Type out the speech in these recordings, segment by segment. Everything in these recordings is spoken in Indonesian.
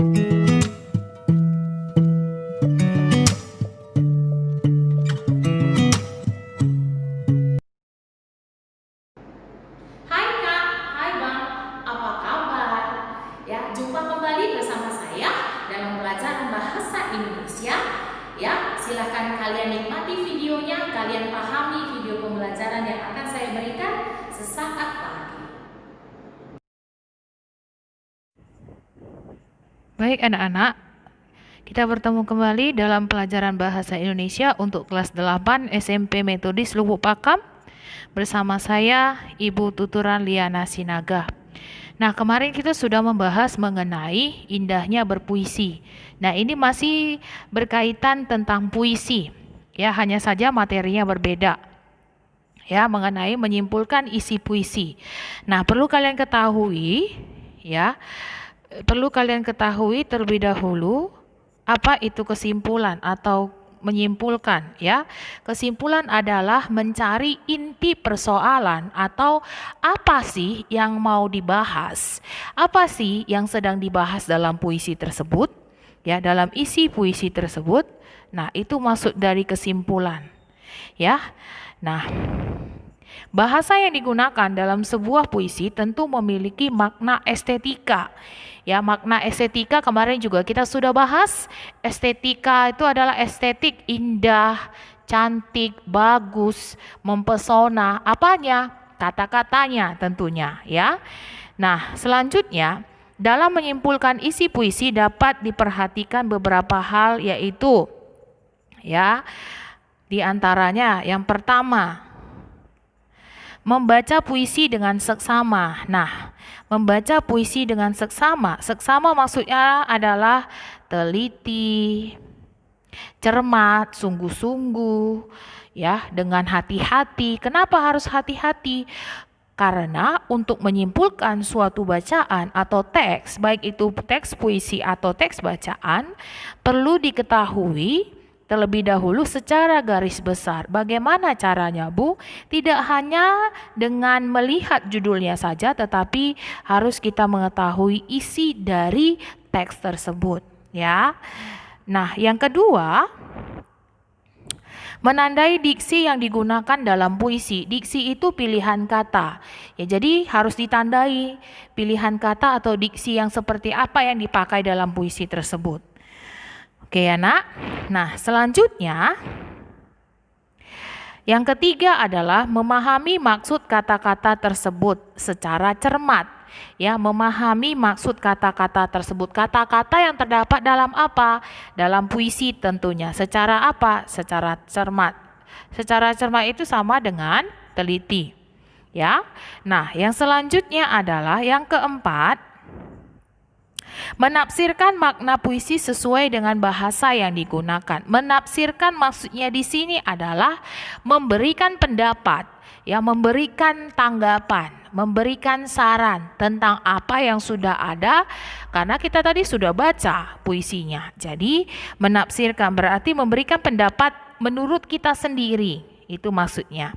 Hai Kak, hai Bang, apa kabar? Ya, jumpa kembali bersama saya dalam pelajaran bahasa Indonesia. Ya, silakan kalian nikmati videonya, kalian pahami video pembelajaran yang akan saya berikan sesaat lagi. Baik anak-anak, kita bertemu kembali dalam pelajaran bahasa Indonesia untuk kelas 8 SMP Metodis Lubuk Pakam bersama saya Ibu Tuturan Liana Sinaga. Nah, kemarin kita sudah membahas mengenai indahnya berpuisi. Nah, ini masih berkaitan tentang puisi. Ya, hanya saja materinya berbeda. Ya, mengenai menyimpulkan isi puisi. Nah, perlu kalian ketahui terlebih dahulu apa itu kesimpulan atau menyimpulkan ya. Kesimpulan adalah mencari inti persoalan atau apa sih yang mau dibahas. Apa sih yang sedang dibahas dalam puisi tersebut? Ya, dalam isi puisi tersebut. Nah, itu masuk dari kesimpulan. Ya. Nah, bahasa yang digunakan dalam sebuah puisi tentu memiliki makna estetika. Ya, makna estetika kemarin juga kita sudah bahas. Estetika itu adalah estetik, indah, cantik, bagus, mempesona. Apanya? Kata-katanya tentunya, ya. Nah, selanjutnya dalam menyimpulkan isi puisi dapat diperhatikan beberapa hal, yaitu ya, di antaranya yang pertama, membaca puisi dengan seksama. Nah, membaca puisi dengan seksama. Seksama maksudnya adalah teliti, cermat, sungguh-sungguh, ya, dengan hati-hati. Kenapa harus hati-hati? Karena untuk menyimpulkan suatu bacaan atau teks, baik itu teks puisi atau teks bacaan, perlu diketahui terlebih dahulu secara garis besar. Bagaimana caranya, Bu? Tidak hanya dengan melihat judulnya saja, tetapi harus kita mengetahui isi dari teks tersebut, ya. Nah, yang kedua, menandai diksi yang digunakan dalam puisi. Diksi itu pilihan kata. Ya, jadi harus ditandai pilihan kata atau diksi yang seperti apa yang dipakai dalam puisi tersebut. Oke ya nak. Nah, selanjutnya yang ketiga adalah memahami maksud kata-kata tersebut secara cermat. Ya, memahami maksud kata-kata tersebut. Kata-kata yang terdapat dalam apa? Dalam puisi tentunya. Secara apa? Secara cermat. Secara cermat itu sama dengan teliti. Ya. Nah, yang selanjutnya adalah yang keempat, menafsirkan makna puisi sesuai dengan bahasa yang digunakan. Menafsirkan maksudnya di sini adalah memberikan pendapat, ya, memberikan tanggapan, memberikan saran tentang apa yang sudah ada, karena kita tadi sudah baca puisinya. Jadi menafsirkan berarti memberikan pendapat menurut kita sendiri. Itu maksudnya.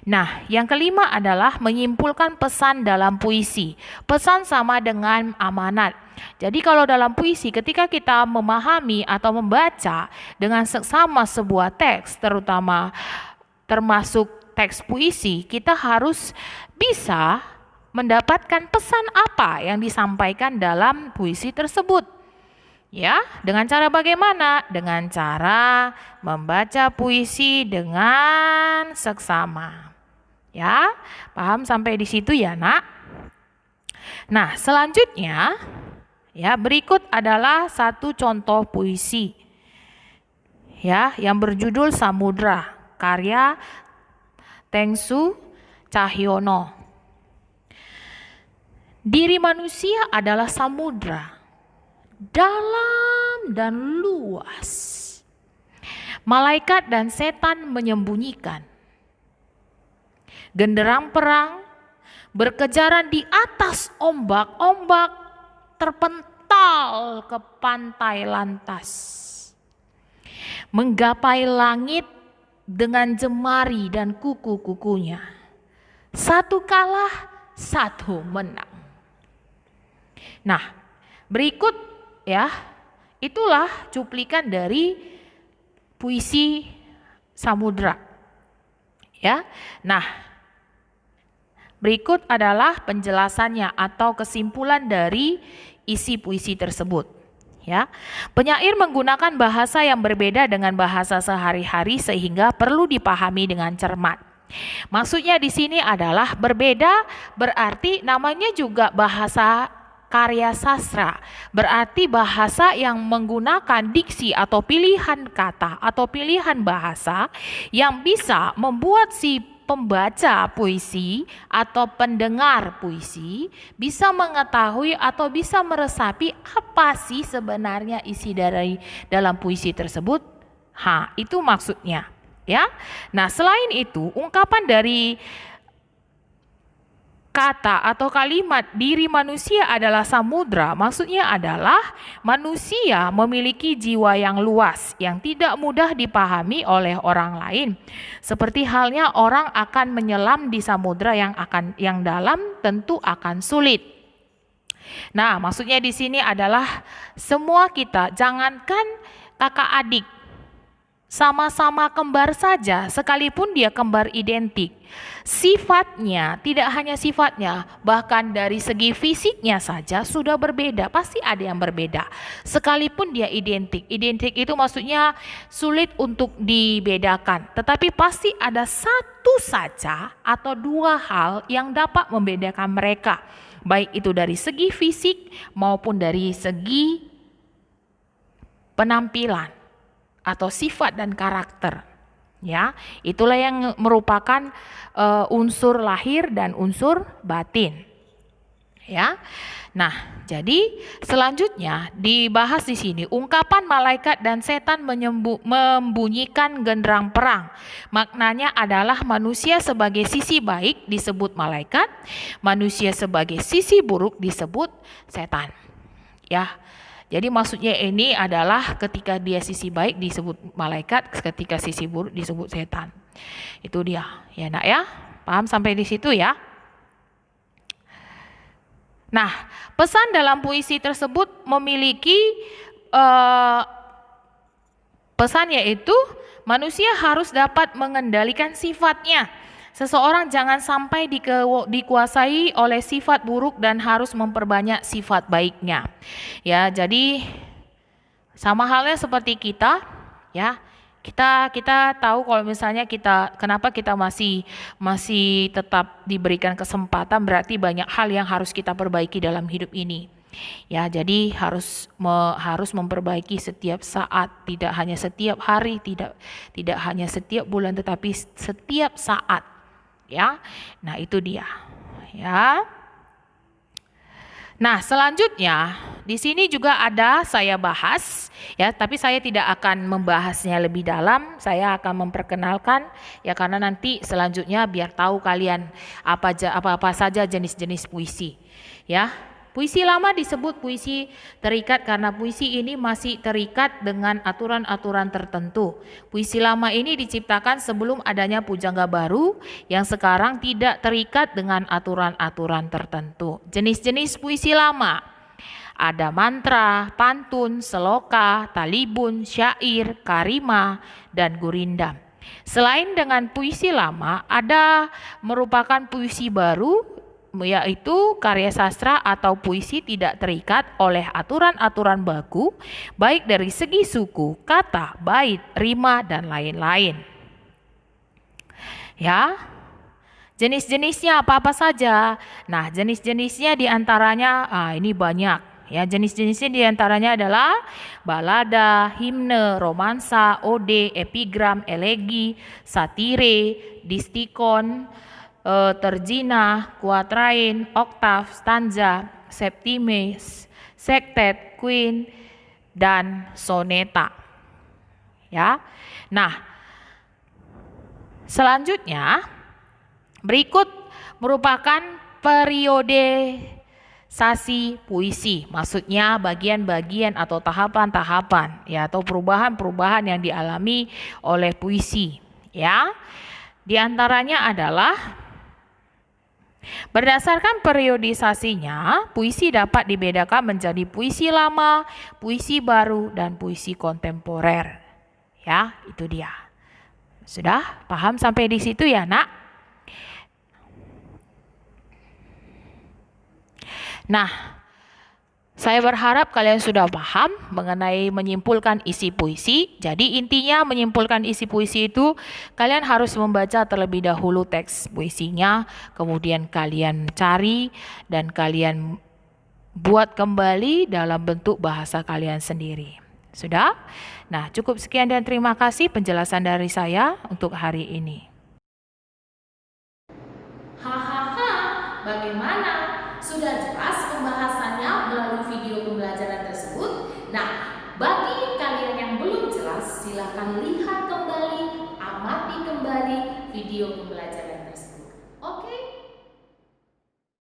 Nah, yang kelima adalah menyimpulkan pesan dalam puisi. Pesan sama dengan amanat. Jadi kalau dalam puisi ketika kita memahami atau membaca dengan seksama sebuah teks, termasuk teks puisi, kita harus bisa mendapatkan pesan apa yang disampaikan dalam puisi tersebut. Ya, dengan cara bagaimana? Dengan cara membaca puisi dengan seksama. Ya, paham sampai di situ ya, Nak? Nah, selanjutnya ya, berikut adalah satu contoh puisi. Ya, yang berjudul Samudra, karya Tengsu Cahyono. Diri manusia adalah samudra, dalam dan luas. Malaikat dan setan menyembunyikan. Genderang perang berkejaran di atas ombak-ombak terpental ke pantai lantas. Menggapai langit dengan jemari dan kuku-kukunya. Satu kalah, satu menang. Nah, berikut ya. Itulah cuplikan dari puisi samudra. Ya. Nah, berikut adalah penjelasannya atau kesimpulan dari isi puisi tersebut. Ya. Penyair menggunakan bahasa yang berbeda dengan bahasa sehari-hari sehingga perlu dipahami dengan cermat. Maksudnya di sini adalah berbeda berarti namanya juga bahasa karya sastra. Berarti bahasa yang menggunakan diksi atau pilihan kata atau pilihan bahasa yang bisa membuat si pembaca puisi atau pendengar puisi bisa mengetahui atau bisa meresapi apa sih sebenarnya isi dari dalam puisi tersebut. Itu maksudnya, ya. Nah, selain itu, ungkapan dari kata atau kalimat diri manusia adalah samudra, maksudnya adalah manusia memiliki jiwa yang luas yang tidak mudah dipahami oleh orang lain. Seperti halnya orang akan menyelam di samudra yang dalam tentu akan sulit. Nah, maksudnya di sini adalah semua kita, jangankan kakak adik, sama-sama kembar saja, sekalipun dia kembar identik. Sifatnya, tidak hanya sifatnya, bahkan dari segi fisiknya saja sudah berbeda, pasti ada yang berbeda. Sekalipun dia identik. Identik itu maksudnya sulit untuk dibedakan, tetapi pasti ada satu saja atau dua hal yang dapat membedakan mereka. Baik itu dari segi fisik maupun dari segi penampilan atau sifat dan karakter, ya. Itulah yang merupakan unsur lahir dan unsur batin, ya. Nah, jadi selanjutnya dibahas di sini ungkapan malaikat dan setan membunyikan genderang perang. Maknanya adalah manusia sebagai sisi baik disebut malaikat, manusia sebagai sisi buruk disebut setan, ya. Jadi maksudnya ini adalah ketika dia sisi baik disebut malaikat, ketika sisi buruk disebut setan. Itu dia, ya nak ya. Paham sampai di situ ya? Nah, pesan dalam puisi tersebut memiliki pesan yaitu manusia harus dapat mengendalikan sifatnya. Seseorang jangan sampai dikuasai oleh sifat buruk dan harus memperbanyak sifat baiknya. Ya, jadi sama halnya seperti kita, ya. Kita tahu kalau misalnya kenapa kita masih tetap diberikan kesempatan, berarti banyak hal yang harus kita perbaiki dalam hidup ini. Ya, jadi harus memperbaiki setiap saat, tidak hanya setiap hari, tidak hanya setiap bulan, tetapi setiap saat. Ya, nah itu dia, ya. Nah, selanjutnya di sini juga ada saya bahas, ya, tapi saya tidak akan membahasnya lebih dalam. Saya akan memperkenalkan, ya, karena nanti selanjutnya biar tahu kalian apa saja jenis-jenis puisi, ya. Puisi lama disebut puisi terikat karena puisi ini masih terikat dengan aturan-aturan tertentu. Puisi lama ini diciptakan sebelum adanya pujangga baru yang sekarang tidak terikat dengan aturan-aturan tertentu. Jenis-jenis puisi lama ada mantra, pantun, seloka, talibun, syair, karima, dan gurindam. Selain dengan puisi lama, ada merupakan puisi baru, yaitu karya sastra atau puisi tidak terikat oleh aturan-aturan baku, baik dari segi suku, kata, bait, rima, dan lain-lain. Ya, jenis-jenisnya apa-apa saja. Nah, jenis-jenisnya diantaranya, ini banyak. Ya, jenis-jenisnya diantaranya adalah balada, himne, romansa, ode, epigram, elegi, satire, distikon, terjina, kuatrain, oktav, stanza, septime, sektet, queen, dan soneta. Ya. Nah, selanjutnya berikut merupakan periodisasi puisi. Maksudnya bagian-bagian atau tahapan-tahapan, ya, atau perubahan-perubahan yang dialami oleh puisi, ya. Di antaranya adalah Berdasarkan periodisasinya, puisi dapat dibedakan menjadi puisi lama, puisi baru, dan puisi kontemporer. Ya, itu dia. Sudah paham sampai di situ ya, Nak? Nah, saya berharap kalian sudah paham mengenai menyimpulkan isi puisi. Jadi intinya menyimpulkan isi puisi itu kalian harus membaca terlebih dahulu teks puisinya, kemudian kalian cari dan kalian buat kembali dalam bentuk bahasa kalian sendiri. Sudah? Nah, cukup sekian dan terima kasih penjelasan dari saya untuk hari ini. Hahaha, bagaimana? Sudah jelas pembahasannya melalui video pembelajaran tersebut? Nah, bagi kalian yang belum jelas, silakan lihat kembali, amati kembali video pembelajaran